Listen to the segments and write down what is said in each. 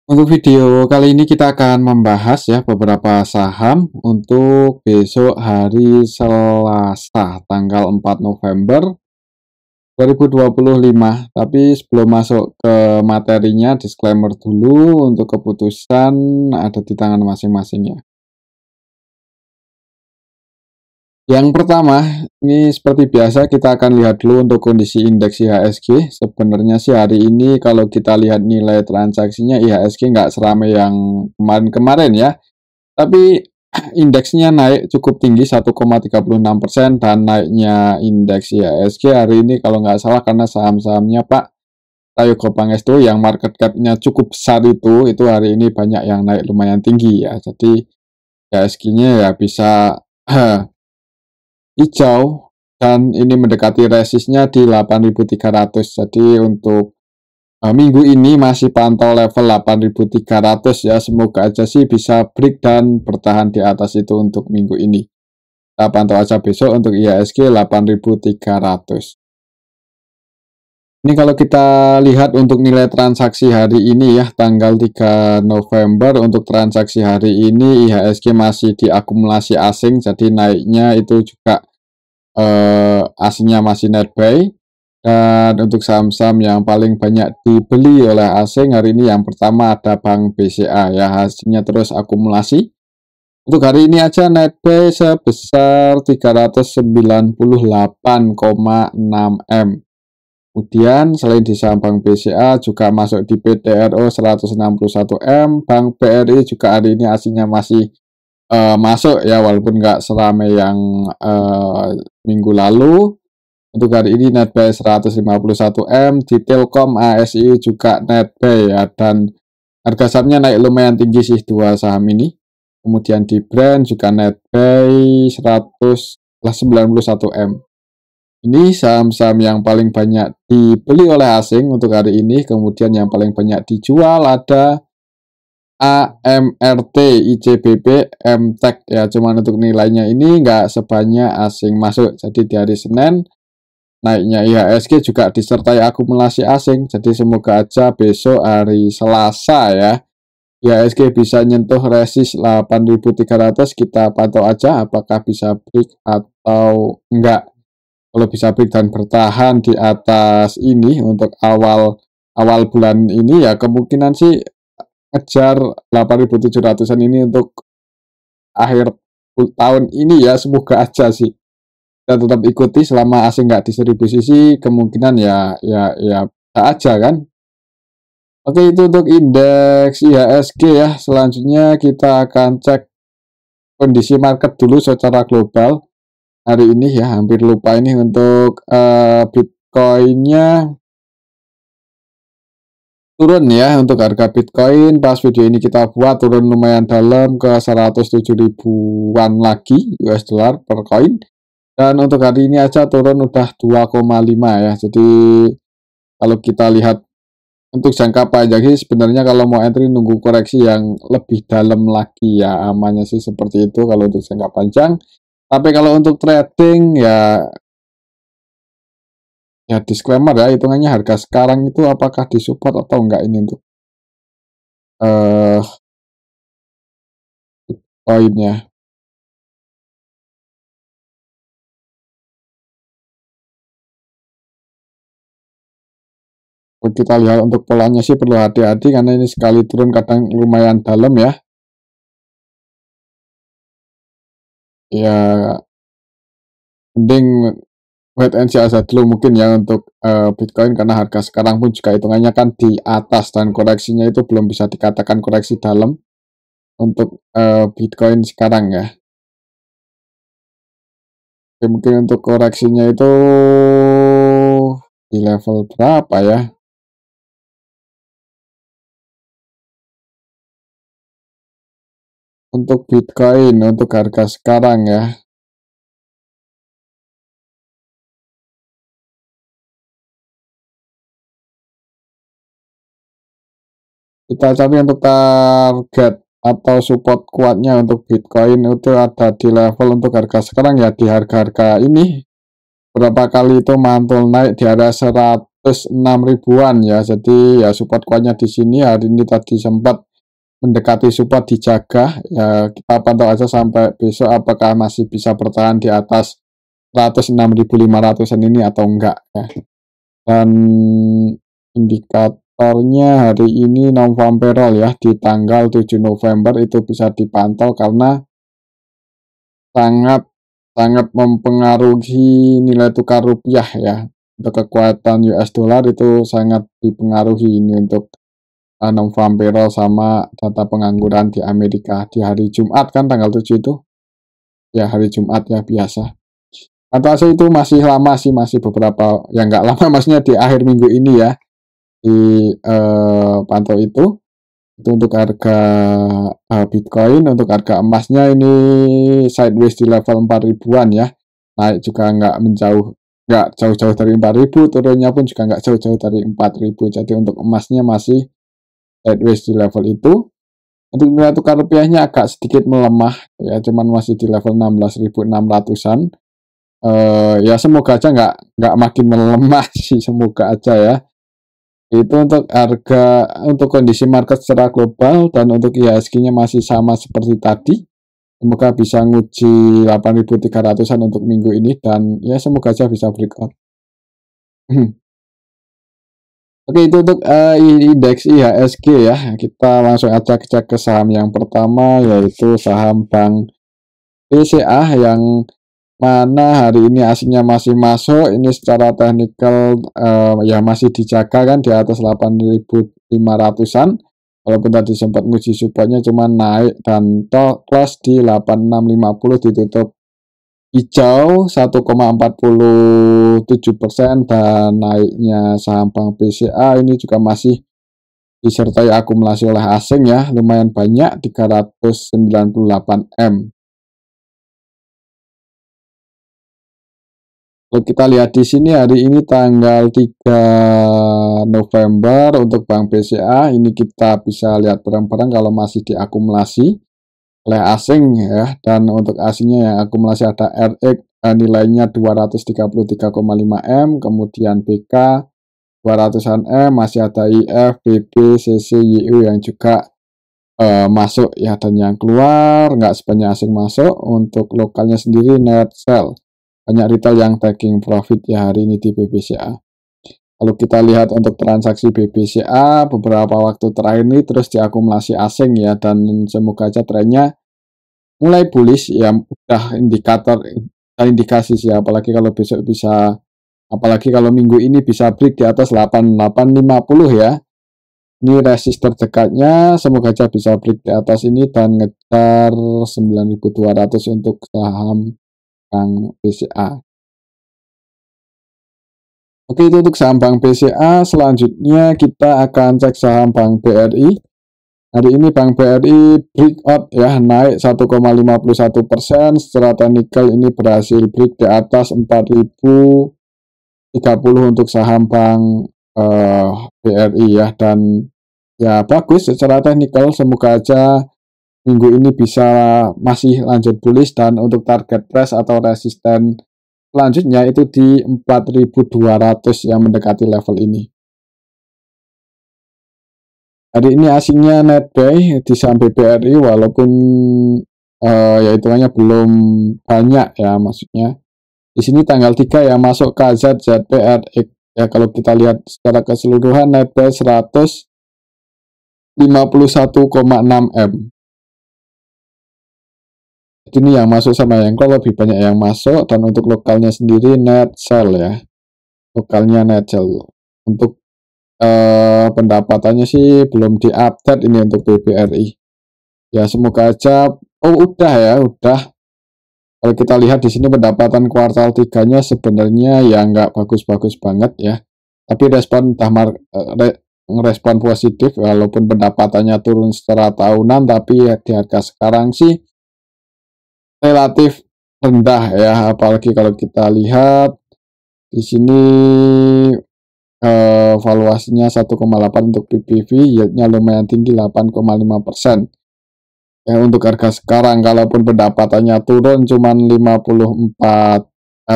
Untuk video kali ini kita akan membahas ya beberapa saham untuk besok hari Selasa tanggal 4 November 2025. Tapi sebelum masuk ke materinya, disclaimer dulu untuk keputusan ada di tangan masing-masingnya. Yang pertama, ini seperti biasa kita akan lihat dulu untuk kondisi indeks IHSG. Sebenarnya sih hari ini kalau kita lihat nilai transaksinya IHSG nggak seramai yang kemarin-kemarin ya. Tapi indeksnya naik cukup tinggi 1,36% dan naiknya indeks IHSG hari ini kalau nggak salah karena saham-sahamnya Pak Prayogo Pangestu yang market cap-nya cukup besar itu hari ini banyak yang naik lumayan tinggi ya. Jadi IHSG-nya ya bisa hijau dan ini mendekati resistnya di 8.300. Jadi untuk minggu ini masih pantau level 8.300 ya. Semoga aja sih bisa break dan bertahan di atas itu untuk minggu ini. Kita pantau aja besok untuk IHSG 8.300. Ini kalau kita lihat untuk nilai transaksi hari ini ya, tanggal 3 November untuk transaksi hari ini IHSG masih diakumulasi asing, jadi naiknya itu juga asingnya masih net buy. Dan untuk saham-saham yang paling banyak dibeli oleh asing hari ini yang pertama ada Bank BCA ya, hasilnya terus akumulasi. Untuk hari ini aja net buy sebesar 398,6 M. Kemudian selain di saham Bank BCA juga masuk di PTRO 161 M, Bank BRI juga hari ini aslinya masih masuk ya walaupun nggak seramai yang minggu lalu. Untuk hari ini net buy 151 M, di Telkom ASI juga net buy ya, dan harga sahamnya naik lumayan tinggi sih dua saham ini. Kemudian di Brand juga net buy 191 M. Ini saham-saham yang paling banyak dibeli oleh asing untuk hari ini. Kemudian yang paling banyak dijual ada AMRT, ICBP, MTEK ya. Cuman untuk nilainya ini nggak sebanyak asing masuk. Jadi di hari Senin naiknya IHSG juga disertai akumulasi asing. Jadi semoga aja besok hari Selasa ya IHSG bisa nyentuh resist 8.300. Kita pantau aja apakah bisa break atau enggak. Kalau bisa break dan bertahan di atas ini untuk awal bulan ini ya kemungkinan sih ngejar 8.700-an ini untuk akhir tahun ini ya, semoga aja sih. Kita tetap ikuti selama asing nggak distribusi sih kemungkinan ya bisa aja kan. Oke, itu untuk indeks IHSG ya. Selanjutnya kita akan cek kondisi market dulu secara global. Hari ini ya hampir lupa ini untuk Bitcoin-nya turun ya. Untuk harga Bitcoin pas video ini kita buat turun lumayan dalam ke 107 ribuan lagi US dollar per koin. Dan untuk hari ini aja turun udah 2,5 ya. Jadi kalau kita lihat untuk jangka panjang sih sebenarnya kalau mau entry nunggu koreksi yang lebih dalam lagi ya, amannya sih seperti itu kalau untuk jangka panjang. Tapi kalau untuk trading ya disclaimer ya, hitungannya harga sekarang itu apakah disupport atau enggak ini untuk koinnya. Kalau kita lihat untuk polanya sih perlu hati-hati karena ini sekali turun kadang lumayan dalam ya. Ya mending wait and see aja dulu mungkin ya untuk Bitcoin karena harga sekarang pun juga hitungannya kan di atas dan koreksinya itu belum bisa dikatakan koreksi dalam untuk Bitcoin sekarang ya. Oke, mungkin untuk koreksinya itu di level berapa ya? Untuk Bitcoin untuk harga sekarang ya. Kita cari untuk target atau support kuatnya untuk Bitcoin itu ada di level untuk harga sekarang ya, di harga-harga ini berapa kali itu mantul naik di area 106 ribuan ya. Jadi ya support kuatnya di sini hari ini tadi sempat mendekati support dijaga ya, kita pantau aja sampai besok apakah masih bisa bertahan di atas 106.500-an ini atau enggak ya. Dan indikatornya hari ini non-farm payroll ya di tanggal 7 November itu bisa dipantau karena sangat mempengaruhi nilai tukar rupiah ya. Untuk kekuatan US dollar itu sangat dipengaruhi ini untuk non-farm payroll sama data pengangguran di Amerika di hari Jumat kan tanggal 7 itu ya, hari Jumat ya biasa. Atau itu masih lama sih, masih beberapa ya, nggak lama maksudnya di akhir minggu ini ya di pantau itu untuk harga Bitcoin. Untuk harga emasnya ini sideways di level 4 ribuan ya, naik juga nggak jauh-jauh dari 4.000, turunnya pun juga nggak jauh-jauh dari 4.000. Jadi untuk emasnya masih sideways di level itu. Untuk nilai tukar rupiahnya agak sedikit melemah ya, cuman masih di level 16.600-an. Ya semoga aja nggak makin melemah sih, semoga aja ya. Itu untuk harga, untuk kondisi market secara global. Dan untuk IHSG-nya masih sama seperti tadi, semoga bisa nguji 8.300-an untuk minggu ini, dan ya semoga aja bisa breakout. Oke, itu untuk indeks IHSG ya. Kita langsung aja cek ke saham yang pertama, yaitu saham Bank BCA, yang mana hari ini asingnya masih masuk. Ini secara teknikal ya masih dijaga kan di atas 8.500-an. Walaupun tadi sempat nguji supportnya, cuman naik dan close di 8650, ditutup hijau 1,47%. Dan naiknya saham Bank BCA ini juga masih disertai akumulasi oleh asing ya, lumayan banyak, 398 M. Kalau kita lihat di sini hari ini tanggal 3 November untuk Bank BCA ini kita bisa lihat bareng-bareng kalau masih diakumulasi oleh asing ya. Dan untuk asingnya yang akumulasi ada RX nilainya 233,5 M, kemudian BK 200-an M, masih ada IF, BB, CC, YU yang juga masuk ya. Dan yang keluar nggak sebanyak asing masuk. Untuk lokalnya sendiri net sell, banyak retail yang taking profit ya hari ini di BBCA. Kalau kita lihat untuk transaksi BBCA beberapa waktu terakhir ini terus diakumulasi asing ya, dan semoga aja trennya mulai bullish ya, udah indikasi sih, apalagi kalau besok bisa, apalagi kalau minggu ini bisa break di atas 8850 ya. Ini resist terdekatnya, semoga aja bisa break di atas ini dan ngejar 9.200 untuk saham Bank BCA. Oke, itu untuk saham Bank BCA. Selanjutnya kita akan cek saham Bank BRI. Hari ini Bank BRI breakout ya, naik 1,51%. Secara teknikal ini berhasil break di atas 4.030 untuk saham Bank BRI ya. Dan ya bagus secara teknikal, semoga aja minggu ini bisa masih lanjut bullish. Dan untuk target price atau resisten selanjutnya itu di 4.200 yang mendekati level ini. Hari ini asingnya net buy di saham BRI, walaupun ya hitungannya belum banyak ya, maksudnya di sini tanggal 3 yang masuk KZ ZPRX ya. Kalau kita lihat secara keseluruhan net buy 151,6 M. Ini yang masuk sama yang kalau lebih banyak yang masuk. Dan untuk lokalnya sendiri net sell ya, lokalnya net sell. Untuk pendapatannya sih belum diupdate ini untuk BBRI ya, semoga aja udah ya, udah. Kalau kita lihat di sini pendapatan kuartal 3-nya sebenarnya ya nggak bagus-bagus banget ya, tapi respon respon positif walaupun pendapatannya turun secara tahunan, tapi ya di harga sekarang sih relatif rendah ya. Apalagi kalau kita lihat di sini valuasinya 1,8 untuk PBV, yieldnya lumayan tinggi 8,5%. Ya untuk harga sekarang, kalaupun pendapatannya turun cuman 54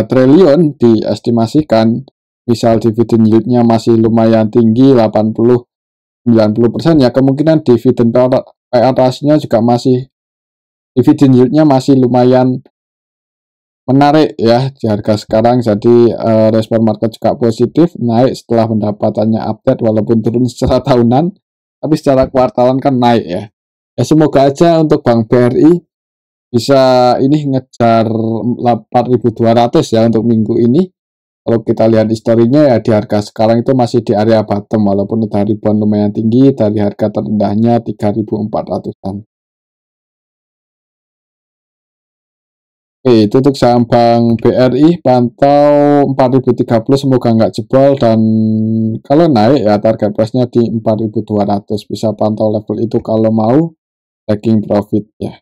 triliun diestimasikan, misal dividen yieldnya masih lumayan tinggi 80-90% ya kemungkinan dividen payout ratio-nya juga masih dividen yieldnya masih lumayan menarik ya di harga sekarang. Jadi respon market juga positif, naik setelah pendapatannya update walaupun turun secara tahunan, tapi secara kuartalan kan naik ya. Ya semoga aja untuk Bank BRI bisa ini ngejar 4.200 ya untuk minggu ini. Kalau kita lihat historinya ya di harga sekarang itu masih di area bottom walaupun udah ribuan lumayan tinggi dari harga terendahnya 3.400-an. Oke, itu untuk saham Bank BRI pantau 4.030 semoga nggak jebol dan kalau naik ya target price-nya di 4.200 bisa pantau level itu kalau mau taking profit ya.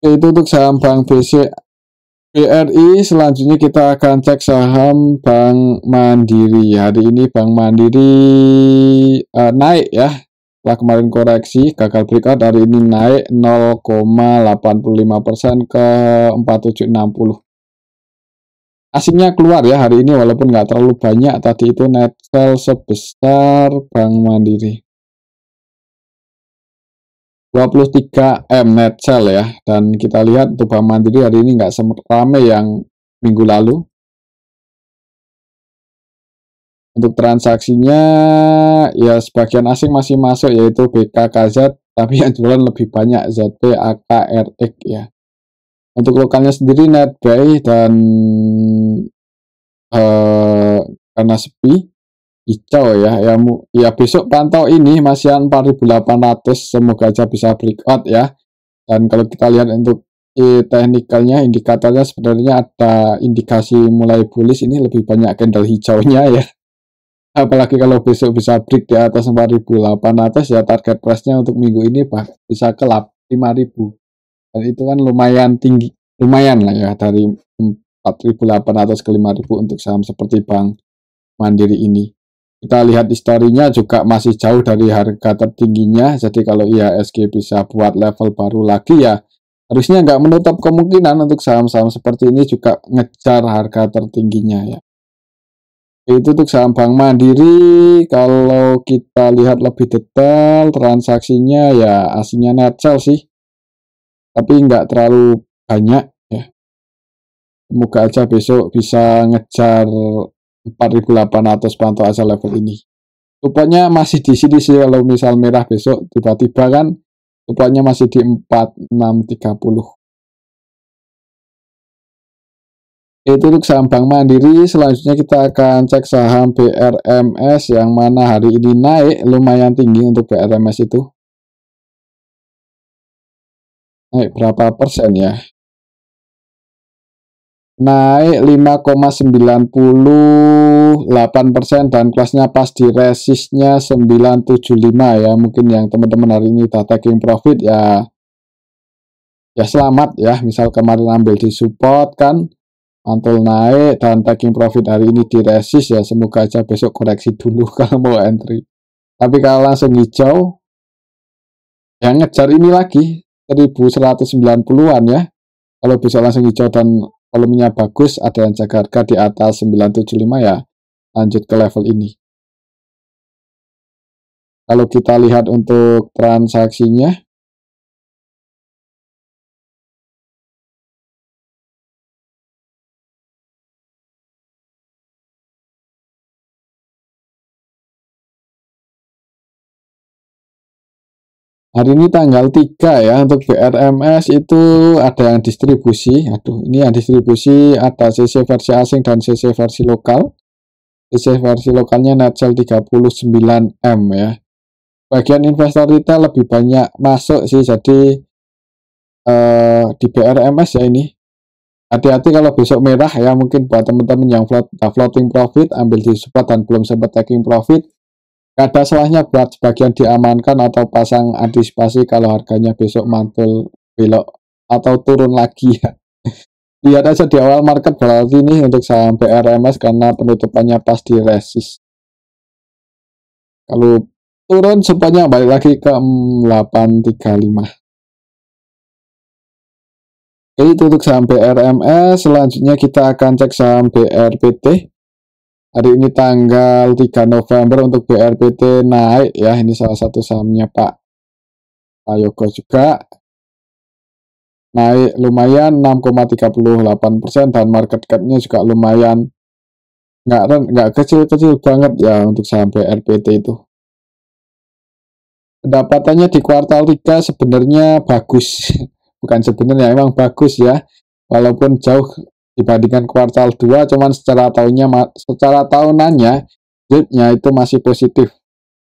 Oke, itu untuk saham Bank BRI. Selanjutnya kita akan cek saham Bank Mandiri. Hari ini Bank Mandiri naik ya. Setelah kemarin koreksi, gagal breakout, hari ini naik 0,85% ke 4760. Asingnya keluar ya hari ini walaupun nggak terlalu banyak. Tadi itu net sell sebesar Bank Mandiri 23M net sell ya. Dan kita lihat untuk Bank Mandiri hari ini nggak seramai yang minggu lalu. Untuk transaksinya ya sebagian asing masih masuk yaitu BKKZ, tapi yang jualan lebih banyak ZP, AK, RX ya. Untuk lokalnya sendiri net buy dan karena sepi hijau ya besok pantau ini masih 4.800, semoga aja bisa breakout ya. Dan kalau kita lihat untuk teknikalnya, indikatornya sebenarnya ada indikasi mulai bullish, ini lebih banyak candle hijaunya ya. Apalagi kalau besok bisa break di atas 4.800 ya target price-nya untuk minggu ini bisa ke 5.000. Dan itu kan lumayan tinggi, lumayan lah ya dari 4.800 ke 5.000 untuk saham seperti Bank Mandiri ini. Kita lihat historinya juga masih jauh dari harga tertingginya. Jadi kalau IHSG bisa buat level baru lagi ya harusnya nggak menutup kemungkinan untuk saham-saham seperti ini juga ngejar harga tertingginya ya. Itu untuk saham Bank Mandiri. Kalau kita lihat lebih detail transaksinya ya aslinya net sell sih, tapi nggak terlalu banyak ya. Semoga aja besok bisa ngejar 4.800, pantau aja level ini. Supportnya masih di sini sih, kalau misal merah besok tiba-tiba kan supportnya masih di 4630. Itu untuk saham Bank Mandiri. Selanjutnya kita akan cek saham BRMS yang mana hari ini naik lumayan tinggi. Untuk BRMS itu naik berapa persen ya? Naik 5,98% dan kelasnya pas di resistnya 975 ya. Mungkin yang teman-teman hari ini udah taking profit ya selamat ya. Misal kemarin ambil di support kan mantul naik dan taking profit hari ini di resist ya, semoga aja besok koreksi dulu kalau mau entry. Tapi kalau langsung hijau yang ngejar ini lagi 1190-an ya. Kalau besok langsung hijau dan volumenya bagus, ada yang jaga harga di atas 975 ya, lanjut ke level ini. Kalau kita lihat untuk transaksinya, hari ini tanggal 3 ya. Untuk BRMS itu ada yang distribusi. Aduh, ini yang distribusi ada CC versi asing dan CC versi lokal. CC versi lokalnya net sell 39M ya. Bagian investor retail lebih banyak masuk sih, jadi di BRMS ya ini. Hati-hati kalau besok merah ya, mungkin buat teman-teman yang floating profit, ambil di support dan belum sempat taking profit. Gak ada salahnya buat sebagian diamankan atau pasang antisipasi kalau harganya besok mantul belok atau turun lagi ya. Lihat aja di awal market berarti ini untuk saham BRMS karena penutupannya pas di resist. Kalau turun sepanjang balik lagi ke 835. Oke, itu untuk saham BRMS. Selanjutnya kita akan cek saham BRPT. Hari ini tanggal 3 November untuk BRPT naik ya. Ini salah satu sahamnya Pak Yogo juga. Naik lumayan 6,38% dan market cap-nya juga lumayan nggak kecil-kecil banget ya untuk saham BRPT itu. Pendapatannya di kuartal 3 sebenarnya bagus. Bukan sebenarnya, emang bagus ya. Walaupun jauh dibandingkan kuartal 2, cuman secara tahunannya rate-nya itu masih positif.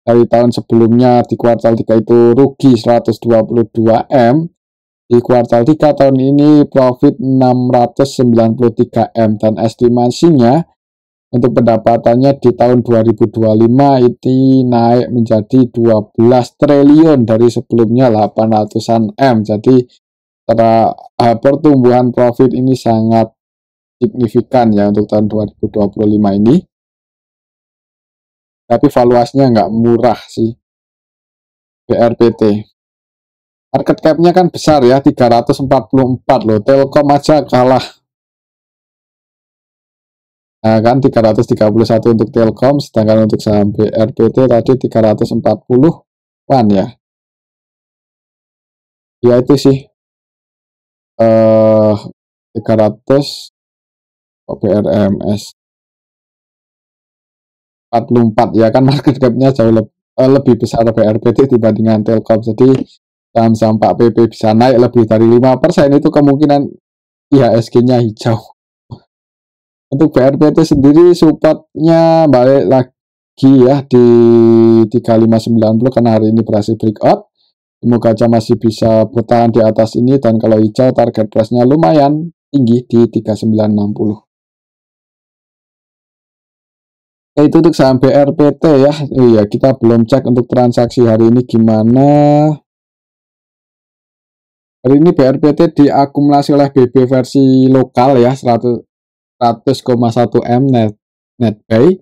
Dari tahun sebelumnya di kuartal 3 itu rugi 122 M. Di kuartal 3 tahun ini profit 693 M dan estimasinya untuk pendapatannya di tahun 2025 itu naik menjadi 12 triliun dari sebelumnya 800-an M. Jadi pertumbuhan profit ini sangat signifikan ya untuk tahun 2025 ini. Tapi valuasinya nggak murah sih BRPT. Market cap-nya kan besar ya, 344 loh. Telkom aja kalah. Nah kan 331 untuk Telkom, sedangkan untuk saham BRPT tadi 340-an ya. Ya itu sih. 300 BRMS 44 ya kan, market cap-nya jauh lebih besar BRPT dibandingkan Telkom. Jadi saham-saham Pak PP bisa naik lebih dari 5%, itu kemungkinan IHSG-nya hijau. Untuk BRPT sendiri supportnya balik lagi ya di 3590 karena hari ini berhasil breakout. Semoga aja masih bisa bertahan di atas ini, dan kalau hijau target price-nya lumayan tinggi di 3960. Itu untuk saham BRPT ya. Iya, kita belum cek untuk transaksi hari ini gimana. Hari ini BRPT diakumulasi oleh BB versi lokal ya, 100,1 M net buy.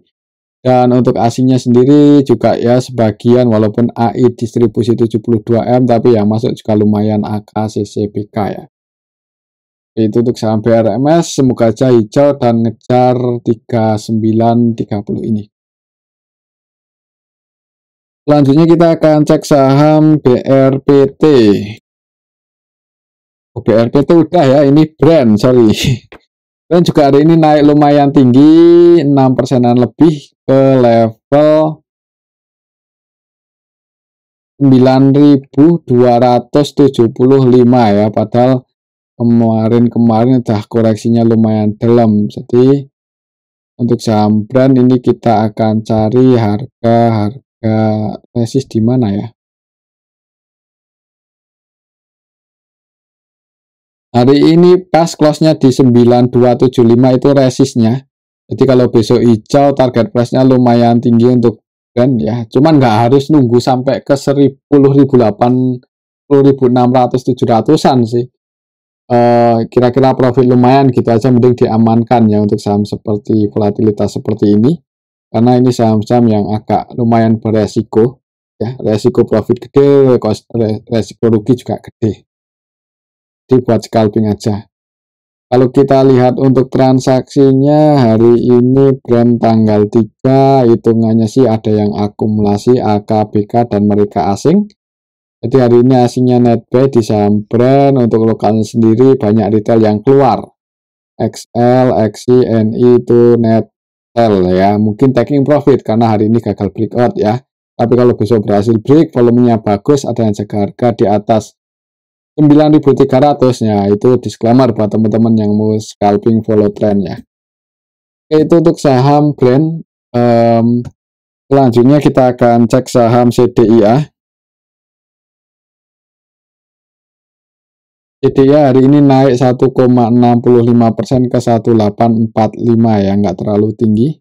Dan untuk asingnya sendiri juga ya sebagian, walaupun AI distribusi 72 M, tapi yang masuk juga lumayan AKCCBK ya. Itu untuk saham BRMS, semoga aja hijau dan ngejar 3930 ini. Selanjutnya kita akan cek saham BRPT. BRPT udah ya, ini brand, sorry. Dan juga hari ini naik lumayan tinggi, 6%-an lebih ke level 9.275 ya, padahal kemarin udah koreksinya lumayan dalam. Jadi untuk saham brand ini kita akan cari harga resist di mana ya. Hari ini pas close-nya di 9275 itu resistnya. Jadi kalau besok hijau target price-nya lumayan tinggi untuk brand ya. Cuman nggak harus nunggu sampai ke 10.800, 10.600, 700-an sih. Kira-kira profit lumayan gitu aja, mending diamankan ya untuk saham seperti volatilitas seperti ini, karena ini saham-saham yang agak lumayan beresiko ya, resiko profit gede, resiko rugi juga gede. Jadi buat scalping aja. Kalau kita lihat untuk transaksinya hari ini brand tanggal 3 hitungannya sih ada yang akumulasi AKBK dan mereka asing. Jadi hari ini asingnya net buy di saham brand. Untuk lokalnya sendiri banyak retail yang keluar. XL, XI, NI itu net sell ya. Mungkin taking profit karena hari ini gagal breakout ya. Tapi kalau besok berhasil break, volumenya bagus, ada yang jaga harga di atas 9.300 ya. Itu disclaimer buat teman-teman yang mau scalping follow trend ya. Itu untuk saham brand. Selanjutnya kita akan cek saham CDIA. CDIA hari ini naik 1,65% ke 1845 ya, nggak terlalu tinggi.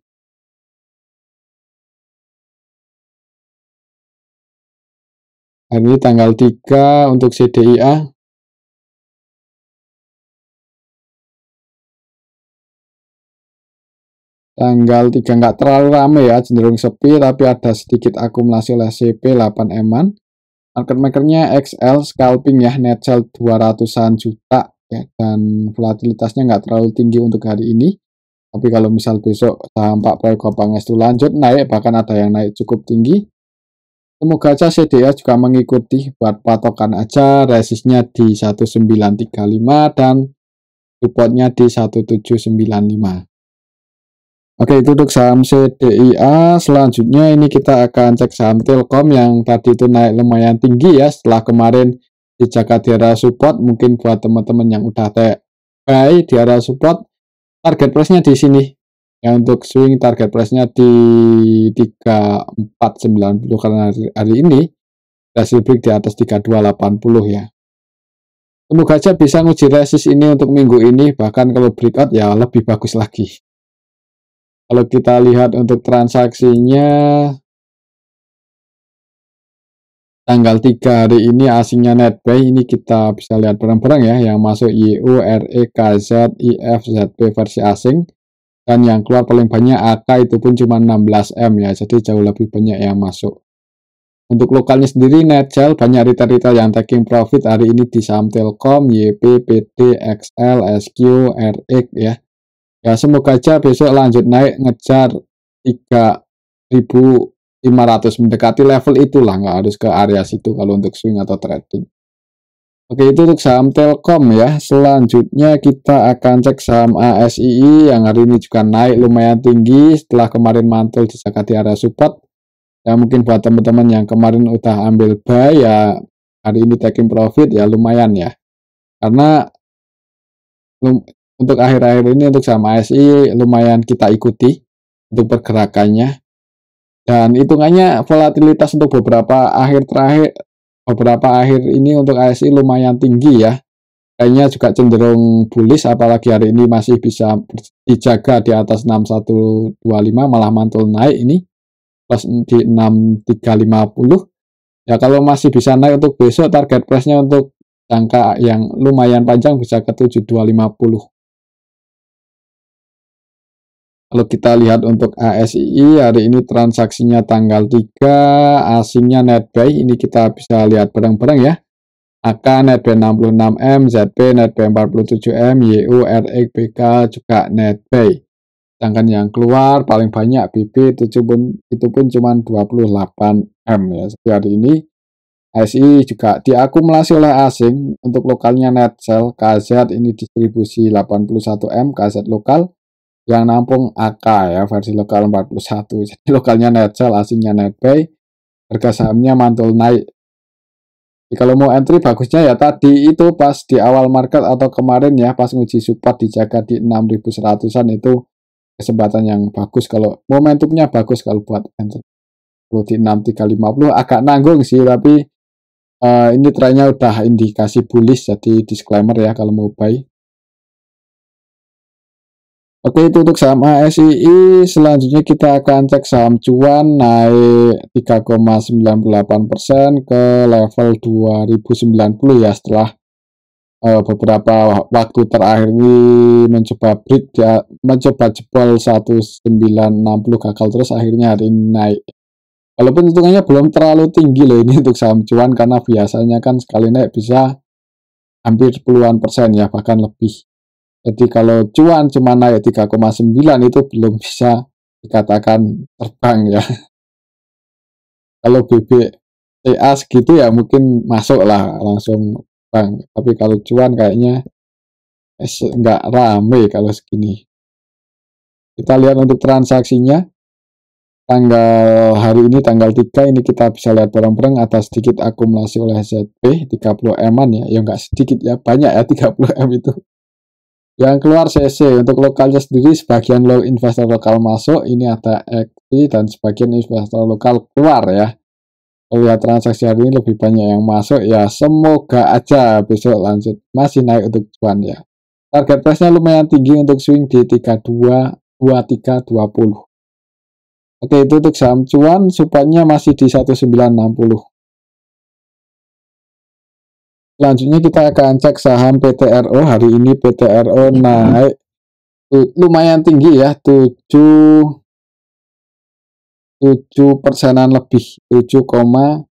Hari ini tanggal 3 untuk CDIA. Tanggal 3 nggak terlalu rame ya, cenderung sepi, tapi ada sedikit akumulasi oleh CP 8M-an. Market makernya XL scalping ya, net sell 200-an juta. ya, dan volatilitasnya nggak terlalu tinggi untuk hari ini. Tapi kalau misal besok saham Pak Prayogo Pangestu lanjut naik, bahkan ada yang naik cukup tinggi, semoga aja CDA juga mengikuti buat patokan aja, resistnya di 1935 dan supportnya di 1795. Oke, itu untuk saham CDIA. Selanjutnya ini kita akan cek saham Telkom yang tadi itu naik lumayan tinggi ya setelah kemarin dijaga di area support. Mungkin buat teman-teman yang udah buy di area support, target price-nya di sini. Ya, untuk swing target price-nya di 3490 karena hari ini hasil break di atas 3280 ya. Semoga aja bisa nguji resist ini untuk minggu ini, bahkan kalau breakout ya lebih bagus lagi. Kalau kita lihat untuk transaksinya, tanggal 3 hari ini asingnya netbuy, ini kita bisa lihat bareng-bareng ya, yang masuk YU, RE, KZ, IF, ZB versi asing, dan yang keluar paling banyak AK itu pun cuma 16M ya, jadi jauh lebih banyak yang masuk. Untuk lokalnya sendiri, Netgel banyak retail-retail yang taking profit hari ini di saham Telkom, YP, PD, XL, SQ, RX ya. Ya semoga aja besok lanjut naik ngejar 3.500, mendekati level itulah, nggak harus ke area situ kalau untuk swing atau trading. Oke, itu untuk saham Telkom ya. Selanjutnya kita akan cek saham ASII yang hari ini juga naik lumayan tinggi setelah kemarin mantul di area support. Ya mungkin buat teman-teman yang kemarin udah ambil buy ya hari ini taking profit ya lumayan ya. Karena untuk akhir-akhir ini untuk saham ASI lumayan kita ikuti untuk pergerakannya, dan hitungannya volatilitas untuk beberapa akhir ini untuk ASI lumayan tinggi ya, kayaknya juga cenderung bullish, apalagi hari ini masih bisa dijaga di atas 6125, malah mantul naik ini plus di 6350 ya. Kalau masih bisa naik untuk besok, target price-nya untuk jangka yang lumayan panjang bisa ke 7250. Kalau kita lihat untuk ASII hari ini transaksinya tanggal 3, asingnya netbuy, ini kita bisa lihat bareng-bareng ya. AK netbuy 66M, ZB netbuy 47M, YU, RX, BK juga netbuy. Sedangkan yang keluar paling banyak BB itu pun cuma 28M ya. Jadi hari ini ASI juga diakumulasi oleh asing. Untuk lokalnya Netcell, KZ ini distribusi 81M, KZ lokal, yang nampung AK ya, versi lokal 41. Jadi lokalnya Netcell, asingnya netbuy, harga sahamnya mantul naik. Jadi kalau mau entry bagusnya ya tadi itu pas di awal market atau kemarin ya, pas nguji support dijaga di 6100-an, itu kesempatan yang bagus kalau momentumnya bagus kalau buat entry. Kalau di 6350 agak nanggung sih, tapi ini trennya udah indikasi bullish, jadi disclaimer ya kalau mau buy. Oke, itu untuk saham ASII. Selanjutnya kita akan cek saham cuan naik 3,98% ke level 2090 ya, setelah beberapa waktu terakhir ini mencoba break ya, mencoba jebol 1960, gagal terus, akhirnya hari ini naik. Walaupun hitungannya belum terlalu tinggi loh ini untuk saham cuan, karena biasanya kan sekali naik bisa hampir puluhan persen ya, bahkan lebih. Jadi kalau cuan cuma naik 3,9 itu belum bisa dikatakan terbang ya. Kalau BBTA segitu ya mungkin masuk lah langsung terbang. Tapi kalau cuan kayaknya nggak rame kalau segini. Kita lihat untuk transaksinya. Hari ini tanggal 3 ini kita bisa lihat bareng-bareng ada sedikit akumulasi oleh ZB 30M-an ya. Ya nggak sedikit ya, banyak ya 30M itu. Yang keluar CC. Untuk lokalnya sendiri sebagian investor lokal masuk, ini ada equity, dan sebagian investor lokal keluar ya. Lihat transaksi hari ini lebih banyak yang masuk ya, semoga aja besok lanjut masih naik untuk cuan ya. Target price-nya lumayan tinggi untuk swing di 322320. Oke, itu untuk saham cuan, supportnya masih di 1960. Selanjutnya kita akan cek saham PTRO. Hari ini PTRO naik lumayan tinggi ya, 7%-an lebih, 7,30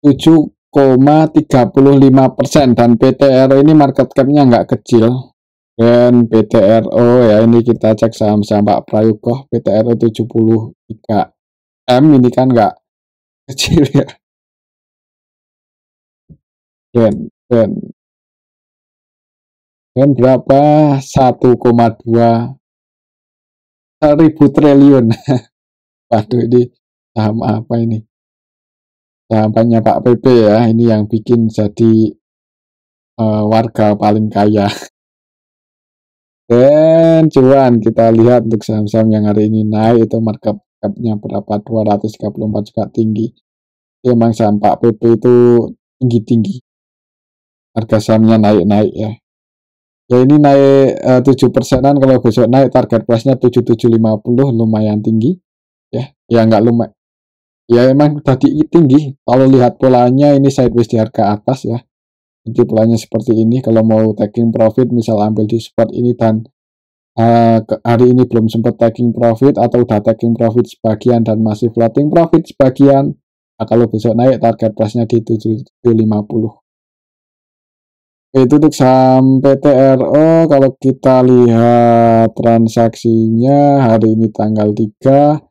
7,35% dan PTRO ini market cap-nya nggak kecil. Dan PTRO ya, ini kita cek saham-saham Pak Prayogo, PTRO 73 M ini kan nggak kecil ya. Dan berapa? 1,2 triliun. Waduh, ini saham apa ini? Sahamnya Pak PP ya, ini yang bikin jadi warga paling kaya. Dan cuan kita lihat untuk saham-saham yang hari ini naik itu market cap-nya berapa? 234 juga tinggi. Emang saham Pak PP itu tinggi-tinggi. Harga sahamnya naik-naik ya. Ya ini naik 7%-an, kalau besok naik target price-nya 7750, lumayan tinggi. Ya nggak lumayan. Ya emang tadi tinggi. Kalau lihat polanya ini sideways di harga atas ya. Jadi polanya seperti ini. Kalau mau taking profit misal ambil di spot ini dan hari ini belum sempat taking profit atau udah taking profit sebagian dan masih floating profit sebagian, nah kalau besok naik target price-nya di 7750. Itu untuk saham PTRO. Kalau kita lihat transaksinya hari ini tanggal 3,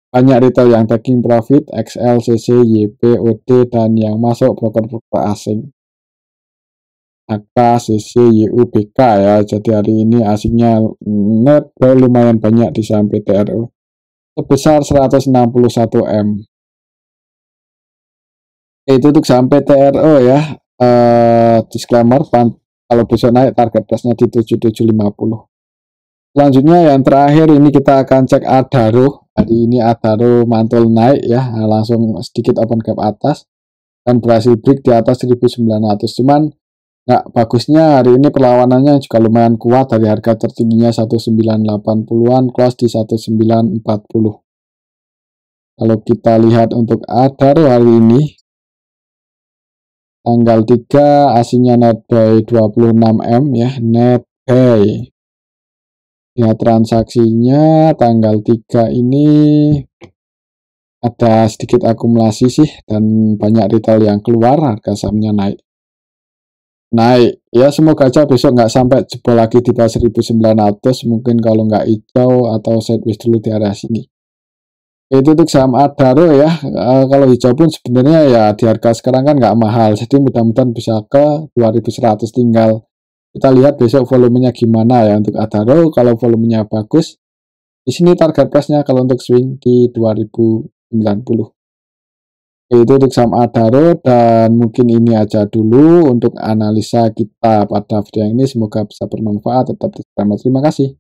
banyak retail yang taking profit, XL, CC, YP, OD, dan yang masuk broker-broker asing. AK, CC, YU, BK ya. Jadi hari ini asingnya net lumayan banyak di saham PTRO. Sebesar 161 M. Itu untuk saham PTRO ya. Disclaimer, kalau besok naik target price-nya di 7750. Selanjutnya yang terakhir ini kita akan cek Adaro. Hari ini Adaro mantul naik ya, langsung sedikit open gap atas dan berhasil break di atas 1900. Cuman nggak bagusnya hari ini perlawanannya juga lumayan kuat, dari harga tertingginya 1980-an close di 1940. Kalau kita lihat untuk Adaro hari ini tanggal 3 aslinya net buy 26 M ya, net buy. Ya transaksinya tanggal 3 ini ada sedikit akumulasi sih dan banyak retail yang keluar, harga sahamnya naik. Ya semoga aja besok nggak sampai jebol lagi di bawah 1900, mungkin kalau nggak hijau atau sideways dulu di area sini. Itu untuk saham Adaro ya. Kalau hijau pun sebenarnya ya di harga sekarang kan nggak mahal, jadi mudah-mudahan bisa ke 2100. Tinggal kita lihat besok volumenya gimana ya untuk Adaro. Kalau volumenya bagus, di sini target price-nya kalau untuk swing di 2090. Itu untuk saham Adaro, dan mungkin ini aja dulu untuk analisa kita pada video ini. Semoga bisa bermanfaat. Tetap terima kasih.